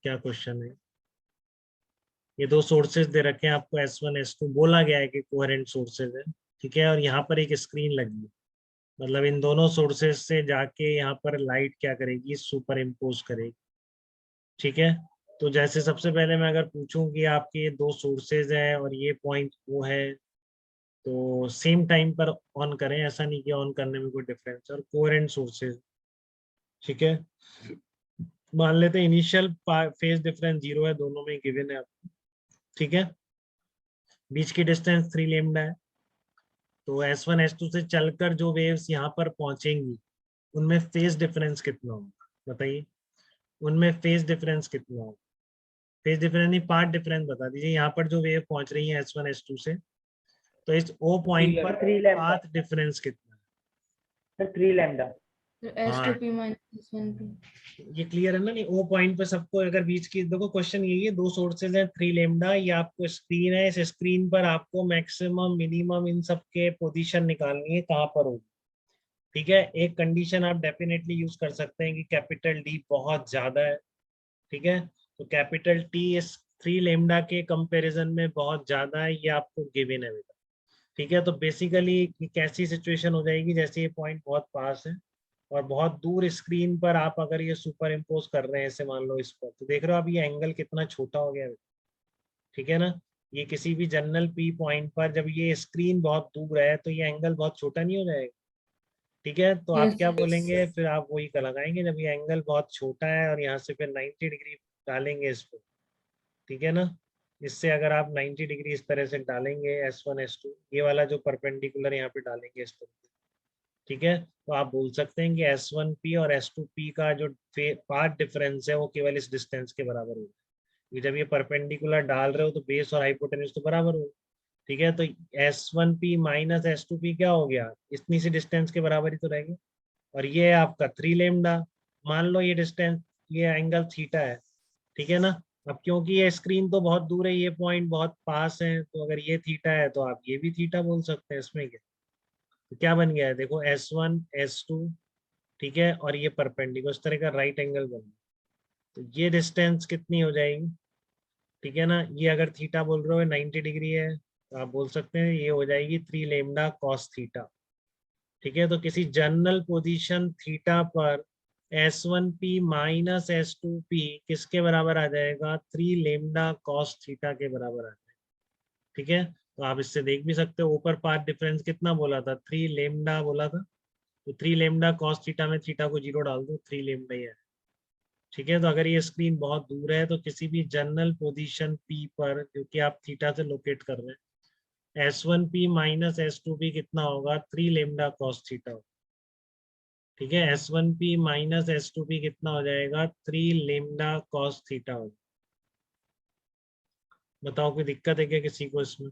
क्या क्वेश्चन है? ये दो सोर्सेज दे रखे हैं आपको, S1 S2, बोला गया है कि कोहेरेंट सोर्सेज है, ठीक है, और यहाँ पर एक स्क्रीन लगी है। मतलब इन दोनों सोर्सेज से जाके यहाँ पर लाइट क्या करेगी, सुपर इम्पोज करेगी, ठीक है। तो जैसे सबसे पहले मैं अगर पूछूं कि आपके ये दो सोर्सेज हैं और ये पॉइंट वो है, तो सेम टाइम पर ऑन करें, ऐसा नहीं कि ऑन करने में कोई डिफरेंस है, और कोहेरेंट सोर्सेज, ठीक है। मान लेते हैं इनिशियल फेज डिफरेंस 0 है, दोनों में गिवन है आपको, ठीक है। बीच की डिस्टेंस 3 लेमडा है। तो S1 S2 से चलकर जो वेव्स यहाँ पर पहुंचेंगी उनमें फेज डिफरेंस कितना होगा, बताइए। उनमें फेज डिफरेंस कितना होगा? फेज डिफरेंस नहीं, पाथ डिफरेंस बता दीजिए। यहाँ पर जो वेव पहुंच रही है S1 S2 से, तो इस O पॉइंट पर 3 लैम्डा पाथ डिफरेंस कितना है? Sir, 3 lambda. तो S2P minus S1P। ये क्लियर है ना? नहीं, O पॉइंट पर सबको अगर बीच की, देखो क्वेश्चन यही है, दो सोर्सेज हैं, 3 लेमडा, ये आपको स्क्रीन है, इस स्क्रीन पर आपको मैक्सिमम मिनिमम इन सब के पोजीशन निकालनी है, कहाँ पर होगी, ठीक है। एक कंडीशन आप डेफिनेटली यूज कर सकते हैं कि कैपिटल डी बहुत ज्यादा है, ठीक है। तो कैपिटल टी इस 3 लेमडा के कंपैरिजन में बहुत ज्यादा है, ये आपको गिवन है बेटा, ठीक है। तो बेसिकली कैसी सिचुएशन हो जाएगी, जैसे ये पॉइंट बहुत पास है और बहुत दूर स्क्रीन पर आप अगर ये सुपर इम्पोज कर रहे हैं, ऐसे मान लो इस पर, तो देख रहे हो अब ये एंगल कितना छोटा हो गया है, ठीक है ना। ये किसी भी जनरल पी पॉइंट पर जब ये स्क्रीन बहुत दूर है तो ये एंगल बहुत छोटा नहीं हो जाएगा, ठीक है। तो आप Yes, क्या yes. बोलेंगे फिर, आप वही का लगाएंगे जब ये एंगल बहुत छोटा है और यहाँ से फिर 90 डिग्री डालेंगे इस पर, ठीक है ना। इससे अगर आप 90 डिग्री इस तरह से डालेंगे S1 S2, ये वाला जो परपेंडिकुलर यहाँ पे डालेंगे इस पर, ठीक है, तो आप बोल सकते हैं कि S1P और S2P का जो पाथ डिफरेंस है वो केवल इस डिस्टेंस के बराबर होगा, क्योंकि जब ये परपेंडिकुलर डाल रहे हो तो बेस और हाइपोटेन्यूज तो बराबर हो, ठीक है। तो S1P माइनस S2P क्या हो गया, इतनी सी डिस्टेंस के बराबर ही तो रहेगी। और ये है आपका 3 लेमडा, मान लो ये डिस्टेंस, ये एंगल थीटा है, ठीक है ना। अब क्योंकि ये स्क्रीन तो बहुत दूर है, ये पॉइंट बहुत पास है, तो अगर ये थीटा है तो आप ये भी थीटा बोल सकते हैं, इसमें क्या। तो क्या बन गया है देखो, S1 S2, ठीक है, और ये परपेंडिकुलर इस तरह का राइट एंगल बन गया। तो ये डिस्टेंस कितनी हो जाएगी, ठीक है ना। ये अगर थीटा बोल रहे हो 90 डिग्री है, तो आप बोल सकते हैं ये हो जाएगी 3 लेमडा कॉस थीटा, ठीक है। तो किसी जनरल पोजीशन थीटा पर S1P माइनस S2P किसके बराबर आ जाएगा, 3 लेमडा कॉस थीटा के बराबर आ जाएगा, ठीक है। तो आप इससे देख भी सकते हो, ऊपर पाथ डिफरेंस कितना बोला था, 3 लेमडा बोला था, तो 3 लेमडा कॉस थीटा में थीटा को 0 डाल दो, 3 लेमडा ही है, ठीक है। तो अगर ये स्क्रीन बहुत दूर है तो किसी भी जनरल पोजीशन P पर, जो कि आप थीटा से लोकेट कर रहे हैं, S1P माइनस S2P कितना होगा, 3 लेमडा कॉस थीटा, ठीक है। S1P माइनस S2P कितना हो जाएगा, 3 लेमडा कॉस थीटा हो। बताओ कोई दिक्कत है क्या किसी को इसमें?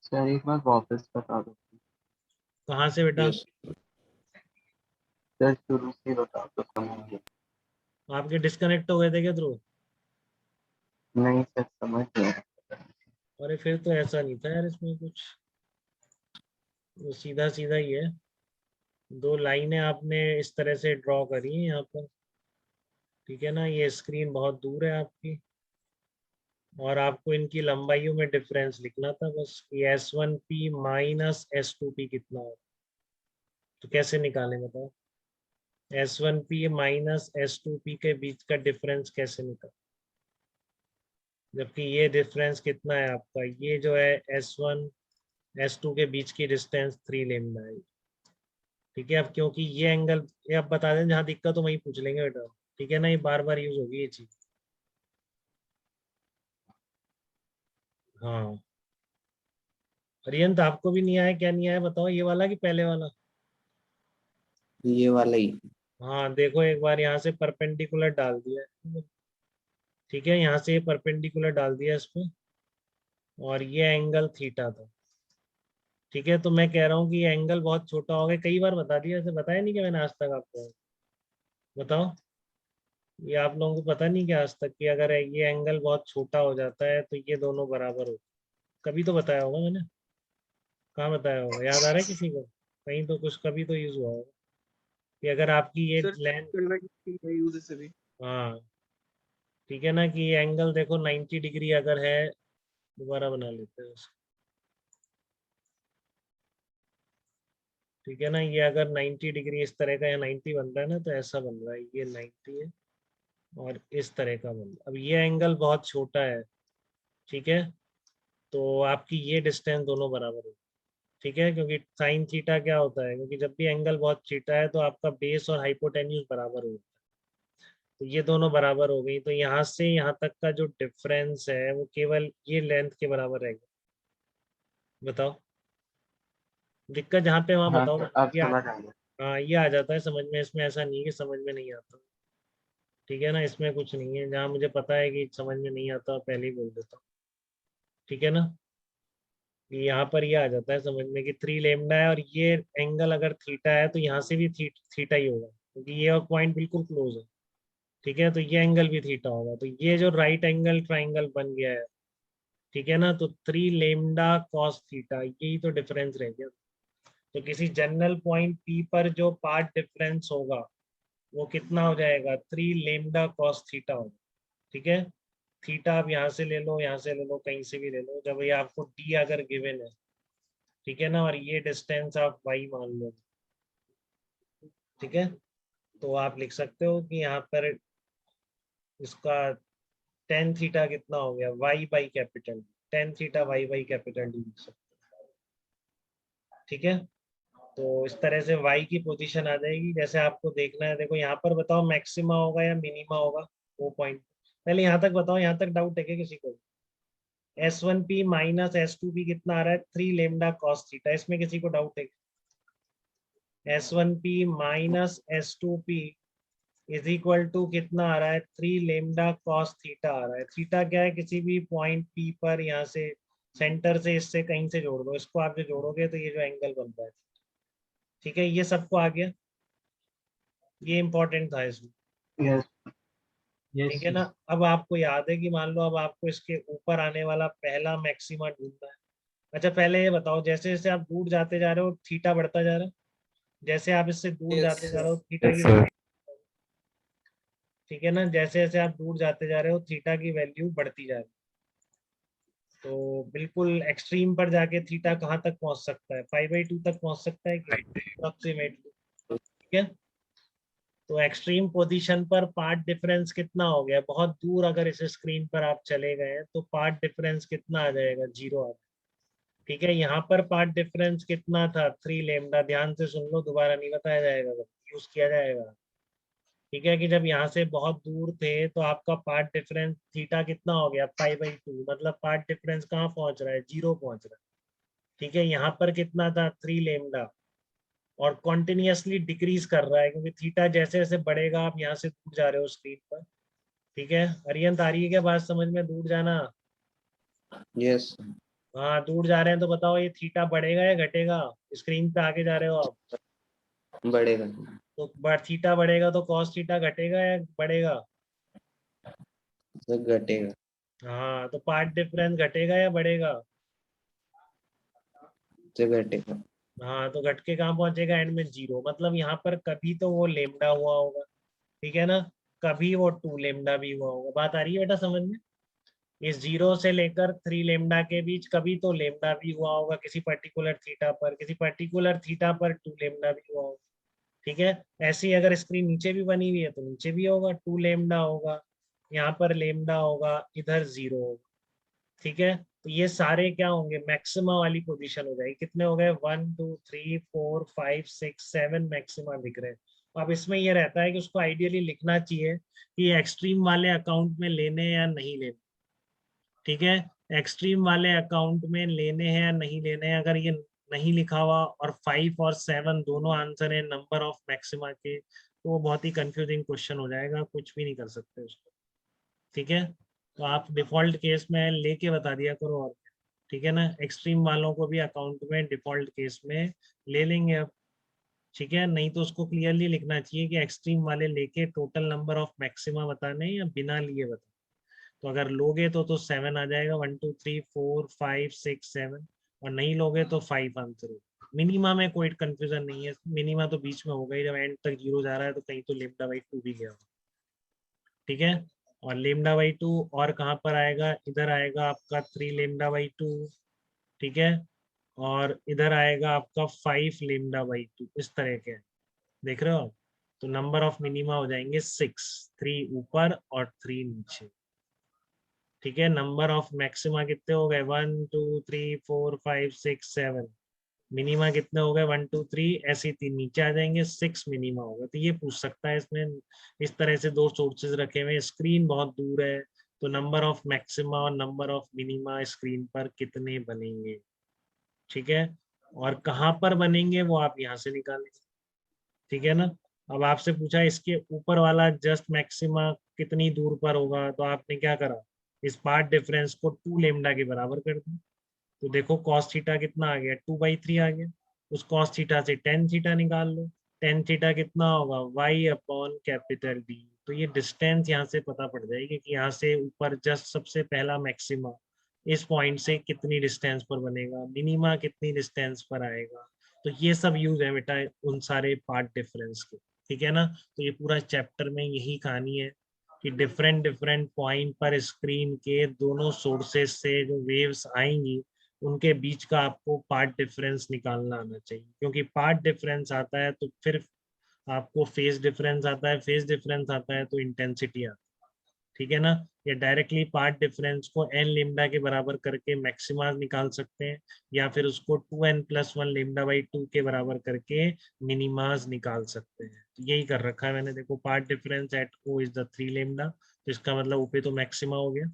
सर एक बार वापस बता दो। कहाँ से बेटा? सर शुरू से बता दो, समझ गया। आपके डिस्कनेक्ट हो गए थे क्या ध्रुव? नहीं सर, समझ गया। अरे फिर तो ऐसा नहीं था यार, इसमें कुछ वो सीधा सीधा ही है। दो लाइनें आपने इस तरह से ड्रॉ करी हैं यहाँ पर, ठीक है ना। ये स्क्रीन बहुत दूर है आपकी और आपको इनकी लंबाइयों में डिफरेंस लिखना था बस, कि S1P माइनस S2P कितना हो। तो कैसे निकालें बताओ, S1P माइनस S2P के बीच का डिफरेंस कैसे निकालें, जबकि ये डिफरेंस कितना है आपका, ये जो है S1 S2 के बीच की डिस्टेंस 3 लेमडा है, ठीक है। अब क्योंकि ये एंगल, ये आप बता दें, जहाँ दिक्कत हो वहीं पूछ लेंगे बेटा, ठीक है ना, ये बार बार यूज होगी ये चीज। हाँ, अरियंत आपको भी नहीं आया, क्या नहीं आया बताओ, ये वाला कि पहले वाला? ये वाला ही। हाँ देखो, एक बार यहाँ से परपेंडिकुलर डाल दिया है, ठीक है, यहाँ से ये परपेंडिकुलर डाल दिया इस पे, और ये एंगल थीटा था, ठीक है। तो मैं कह रहा हूँ कि ये एंगल बहुत छोटा हो गया, कई बार बता दिया, ऐसे बताया नहीं कि मैंने आज तक आपको, बताओ। ये आप लोगों को पता नहीं क्या आज तक, कि अगर ये एंगल बहुत छोटा हो जाता है तो ये दोनों बराबर हो, कभी तो बताया होगा मैंने, कहाँ बताया होगा, याद आ रहा है किसी को? कहीं तो कुछ कभी तो यूज हुआ होगा कि अगर आपकी ये लेंथ, हाँ, ठीक है ना, कि ये एंगल देखो 90 डिग्री अगर है, दोबारा बना लेते हैं उसे। ठीक है ना, ये अगर 90 डिग्री इस तरह का, या 90 बन रहा है ना, तो ऐसा बन रहा है, ये 90 है और इस तरह का बन रहा है। अब ये एंगल बहुत छोटा है, ठीक है, तो आपकी ये डिस्टेंस दोनों बराबर है। ठीक है, क्योंकि साइन थीटा क्या होता है, क्योंकि जब भी एंगल बहुत छोटा है तो आपका बेस और हाइपोटेन्यूज बराबर होता है, तो ये दोनों बराबर हो गई, तो यहाँ से यहाँ तक का जो डिफरेंस है वो केवल ये लेंथ के बराबर रहेगा। बताओ दिक्कत जहाँ पे, वहाँ हाँ बताओ। सर, अब ये समझ आ गया। हाँ, ये आ जाता है समझ में, इसमें ऐसा नहीं है कि समझ में नहीं आता। ठीक है ना, इसमें कुछ नहीं है, जहाँ मुझे पता है कि समझ में नहीं आता पहले ही बोल देता हूँ। ठीक है ना, कि यहाँ पर ये आ जाता है समझ में कि 3 लेमडा है, और ये एंगल अगर थीटा है तो यहाँ से भी थीटा ही होगा, क्योंकि ये पॉइंट बिल्कुल क्लोज है। ठीक है, तो ये एंगल भी थीटा होगा, तो ये जो राइट एंगल ट्राइंगल बन गया है, ठीक है ना, तो 3 लेमडा कॉस थीटा, यही तो डिफरेंस रह गया। तो किसी जनरल पॉइंट पी पर जो पार्ट डिफरेंस होगा वो कितना हो जाएगा, 3 लेमडा कॉस थीटा होगा। ठीक है, थीटा आप यहाँ से ले लो, यहाँ से ले लो, कहीं से भी ले लो, जब ये आपको डी अगर गिवन है, ठीक है ना, और ये डिस्टेंस आप वाई मान लो, ठीक है, तो आप लिख सकते हो कि यहाँ पर इसका टेन थीटा कितना हो गया, y by capital, tan theta y by capital d लिख सकते हो। ठीक है, तो इस तरह से y की पोजीशन आ जाएगी, जैसे आपको देखना है। देखो यहाँ पर बताओ मैक्सिमा होगा या मिनिमा होगा, वो पॉइंट पहले यहाँ तक बताओ, यहाँ तक डाउट है क्या किसी को? S1p माइनस S2p कितना आ रहा है, 3 लेमडा कॉस थीटा, इसमें किसी को डाउट है? S1p minus S2p is equal to कितना आ रहा है, 3 लेमडा कॉस थीटा आ रहा है। थीटा क्या है, किसी भी पॉइंट p पर यहाँ से सेंटर से, इससे कहीं से जोड़ दो, इसको आप जो जोड़ोगे तो ये जो एंगल बन रहा है। ठीक है, ये सबको आ गया, ये इंपॉर्टेंट था इसमें। यस ठीक यस। है ना, अब आपको याद है कि मान लो अब आपको इसके ऊपर आने वाला पहला मैक्सिमा ढूंढना है। अच्छा पहले ये बताओ, जैसे जैसे आप दूर जाते जा रहे हो थीटा बढ़ता जा रहा है, जैसे आप इससे दूर यस जाते जा सर। रहे हो थीटा की वैल्यू, ठीक है ना, जैसे जैसे आप दूर जाते जा रहे हो थीटा की वैल्यू बढ़ती जा रही है। तो बिल्कुल एक्सट्रीम पर जाके थीटा कहाँ तक पहुंच सकता है, 5/2 तक पहुंच सकता है क्या, अप्रोक्सीमेटली। ठीक है, तो एक्सट्रीम पोजीशन पर पार्ट डिफरेंस कितना हो गया, बहुत दूर अगर इस स्क्रीन पर आप चले गए तो पार्ट डिफरेंस कितना आ जाएगा, 0 आ जाएगा। ठीक है, यहाँ पर पार्ट डिफरेंस कितना था, 3 लेमडा, ध्यान से सुन लो, दोबारा नहीं बताया जाएगा, यूज किया जाएगा। ठीक है, कि जब यहाँ से बहुत दूर थे तो आपका पार्ट डिफरेंस थीटा कितना हो गया, 5/2, मतलब पार्ट डिफरेंस कहाँ पहुंच रहा है, 0 पहुंच रहा है। ठीक है, यहाँ पर कितना था, 3 लेमडा, और कॉन्टिन्यूसली डिक्रीज कर रहा है, क्योंकि थीटा जैसे जैसे बढ़ेगा, आप यहाँ से दूर जा रहे हो स्क्रीन पर। ठीक है, अरियंत आ रही है क्या बात समझ में, दूर जाना? यस हाँ, दूर जा रहे हैं तो बताओ ये थीटा बढ़ेगा या घटेगा, स्क्रीन पे आगे जा रहे हो आप, बढ़ेगा तो थीटा बढ़ेगा तो कॉस थीटा घटेगा या बढ़ेगा? सर, घटेगा हाँ, तो पार्ट डिफरेंस घटेगा या बढ़ेगा? सर, घटेगा। हाँ, तो घट के कहाँ पहुंचेगा, एंड में 0, मतलब यहाँ पर कभी तो वो लेमडा हुआ होगा। ठीक है ना, कभी वो 2 लेमडा भी हुआ होगा। बात आ रही है बेटा समझ में? इस 0 से लेकर 3 लेमडा के बीच कभी तो लेमडा भी हुआ होगा किसी पर्टिकुलर थीटा पर, किसी पर्टिकुलर थीटा पर 2 लेमडा भी हुआ होगा। ठीक है, ऐसी अगर स्क्रीन नीचे भी बनी हुई है तो नीचे भी होगा, 2 लेमडा होगा, यहाँ पर लेमडा होगा, इधर 0 होगा। ठीक है, तो ये सारे क्या होंगे, मैक्सिमा वाली पोजीशन हो जाएगी। कितने हो गए, 1 2 3 4 5 6 7 मैक्सिमा दिख रहे हैं। अब इसमें ये रहता है कि उसको आइडियली लिखना चाहिए कि एक्सट्रीम वाले अकाउंट में लेने या नहीं लेने। ठीक है, एक्सट्रीम वाले अकाउंट में लेने हैं या नहीं लेने हैं, अगर ये नहीं लिखा हुआ और 5 और 7 दोनों आंसर है नंबर ऑफ मैक्सिमा के, तो वो बहुत ही कंफ्यूजिंग क्वेश्चन हो जाएगा, कुछ भी नहीं कर सकते उसको। ठीक है, तो आप डिफॉल्ट केस में लेके बता दिया करो, और ठीक है ना, एक्सट्रीम वालों को भी अकाउंट में डिफॉल्ट केस में ले लेंगे अब। ठीक है, नहीं तो उसको क्लियरली लिखना चाहिए कि एक्सट्रीम वाले लेके टोटल नंबर ऑफ मैक्सिमा बताने या बिना लिए बताने। तो अगर लोगे तो 7 आ जाएगा, 1 2 3 4 5 6 7, और नहीं लोगे तो 5 आंसर होगा। मिनिमा में कोई कंफ्यूजन नहीं है, मिनिमा तो बीच में होगा ही, जब एंड तक 0 जा रहा है तो कहीं तो लेमडा बाई 2 भी गया होगा। ठीक है, और लेमडा बाई 2 और कहाँ पर आएगा, इधर आएगा आपका 3 लेमडा बाई 2, ठीक है, और इधर आएगा आपका 5 लेमडा बाई 2, इस तरह के देख रहे हो आप। तो नंबर ऑफ मिनिमा हो जाएंगे 6, 3 ऊपर और 3 नीचे, ठीक है। नंबर ऑफ मैक्सिमा कितने हो गए, 1 2 3 4 5 6 7, मिनिमा कितने हो गए 1 2 3, ऐसे 3 नीचे आ जाएंगे, 6 मिनिमा होगा। तो ये पूछ सकता है इसमें, इस तरह से दो सोर्सेज रखे हुए, स्क्रीन बहुत दूर है, तो नंबर ऑफ मैक्सिमा और नंबर ऑफ मिनिमा स्क्रीन पर कितने बनेंगे, ठीक है। और कहाँ पर बनेंगे वो आप यहाँ से निकालेंगे, ठीक है ना। अब आपसे पूछा इसके ऊपर वाला जस्ट मैक्सिमा कितनी दूर पर होगा, तो आपने क्या करा, इस पार्ट डिफरेंस को 2 लेमडा के बराबर कर दिया। तो देखो कॉस थीटा कितना आ गया, 2/3 आ गया। उस कॉस थीटा से टेन थीटा निकाल लो, टेन थीटा कितना होगा, y/D। तो ये डिस्टेंस यहाँ से पता पड़ जाएगी कि यहाँ से ऊपर जस्ट सबसे पहला मैक्सिमा इस पॉइंट से कितनी डिस्टेंस पर बनेगा, मिनिमा कितनी डिस्टेंस पर आएगा। तो ये सब यूज है बेटा उन सारे पार्ट डिफरेंस के, ठीक है ना। तो ये पूरा चैप्टर में यही कहानी है कि डिफरेंट डिफरेंट पॉइंट पर स्क्रीन के दोनों सोर्सेस से जो वेव्स आएंगी उनके बीच का आपको पार्ट डिफरेंस निकालना आना चाहिए, क्योंकि पार्ट डिफरेंस आता है तो फिर आपको फेज डिफरेंस आता है, फेज डिफरेंस आता है तो इंटेंसिटी आता है, ठीक है ना। ये डायरेक्टली पार्ट डिफरेंस को n लेमडा के बराबर करके मैक्सिमा निकाल सकते हैं, या फिर उसको 2n+1 लेमडा बाई 2 के बराबर करके मिनिमाज निकाल सकते हैं। तो यही कर रखा है मैंने, देखो path difference at O is the 3 lambda, तो इसका मतलब ऊपर तो मैक्सिमा हो गया,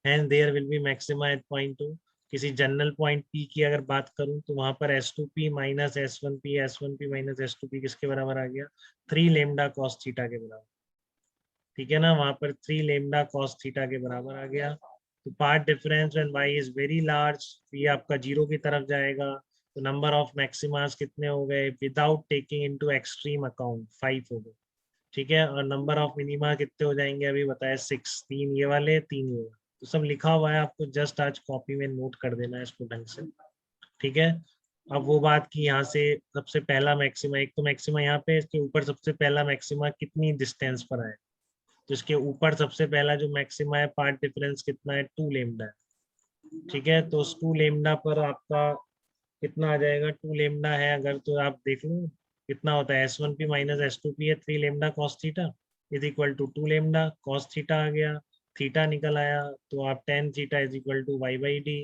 and there will be maxima at point O। किसी जनरल पॉइंट P की अगर बात करूं तो वहां पर S2P minus S1P, S1P minus S2P किसके बराबर आ गया, 3 लेमडा कॉस थीटा के बराबर, ठीक है ना। वहां पर 3 लेमडा कॉस थीटा के बराबर आ गया। तो path difference when y is very large, ये आपका 0 की तरफ जाएगा। तो नंबर ऑफ मैक्सिमास कितने हो गए without taking into extreme account, 5 हो गए, ठीक है। और नंबर ऑफ मिनिमा कितने हो जाएंगे अभी बताया, 6, 3 ये वाले 3 ये वाले। तो सब लिखा हुआ है, आपको जस्ट आज कॉपी में नोट कर देना है इसको ढंग से, ठीक है। अब वो बात की यहाँ से सबसे पहला मैक्सिमा, एक तो मैक्सिमा यहाँ पे, इसके ऊपर सबसे पहला मैक्सिमा कितनी डिस्टेंस पर आए, तो इसके ऊपर सबसे पहला जो मैक्सिमा है पार्ट डिफरेंस कितना है, 2 लेमडा है, ठीक है। तो उस 2 लेमडा पर आपका कितना आ जाएगा, 2 लेमडा है अगर, तो आप देख लो कितना होता है, S1P माइनस S2P है 3 lambda cos theta is equal to 2 lambda cos theta आ गया, थीटा निकल आया, तो आप tan theta is equal to y/d।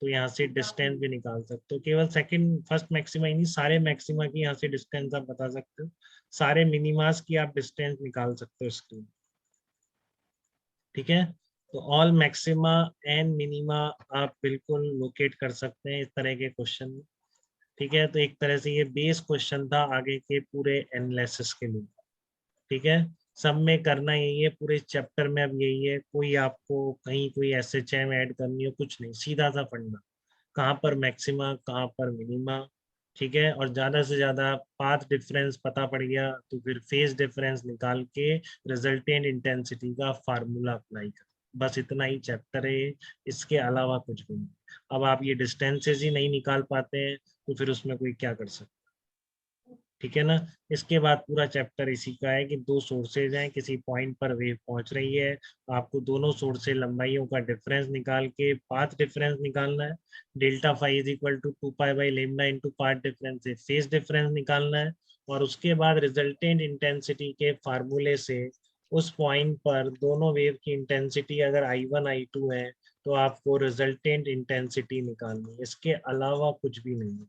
तो यहाँ से डिस्टेंस भी निकाल सकते हो, केवल सेकंड फर्स्ट मैक्सिमा ही नहीं, सारे मैक्सिमा की यहाँ से डिस्टेंस आप बता सकते हो, सारे मिनिमास की आप डिस्टेंस निकाल सकते हो स्क्रीन, ठीक है। तो ऑल मैक्सिमा एंड मिनिमा आप बिल्कुल लोकेट कर सकते हैं इस तरह के क्वेश्चन में, ठीक है। तो एक तरह से ये बेस क्वेश्चन था आगे के पूरे एनालिसिस के लिए, ठीक है। सब में करना यही है, पूरे चैप्टर में अब यही है, कोई आपको कहीं कोई SHM ऐड करनी हो कुछ नहीं, सीधा सा फंडा, कहाँ पर मैक्सिमा कहाँ पर मिनिमा, ठीक है। और ज्यादा से ज्यादा पाथ डिफरेंस पता पड़ गया तो फिर फेज डिफरेंस निकाल के रिजल्टेंट इंटेंसिटी का फार्मूला अप्लाई कर, बस इतना ही चैप्टर है ये, इसके अलावा कुछ भी नहीं। अब आप ये डिस्टेंसेज ही नहीं निकाल पाते हैं तो फिर उसमें कोई क्या कर सकता है, ठीक है ना। इसके बाद पूरा चैप्टर इसी का है कि दो सोर्सेज हैं, किसी पॉइंट पर वेव पहुंच रही है, आपको दोनों सोर्स से लंबाइयों का डिफरेंस निकाल के पाथ डिफरेंस निकालना है, delta phi is equal to 2π/λ into path difference से फेज डिफरेंस निकालना है, और उसके बाद रिजल्टेंट इंटेंसिटी के फार्मूले से उस पॉइंट पर दोनों वेव की इंटेंसिटी अगर I1 I2 है तो आपको रिजल्टेंट इंटेंसिटी निकालनी है, इसके अलावा कुछ भी नहीं है,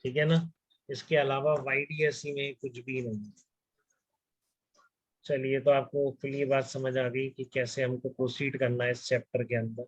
ठीक है ना। इसके अलावा YDSE में कुछ भी नहीं। चलिए, तो आपको फुली बात समझ आ गई कि कैसे हमको प्रोसीड करना है इस चैप्टर के अंदर।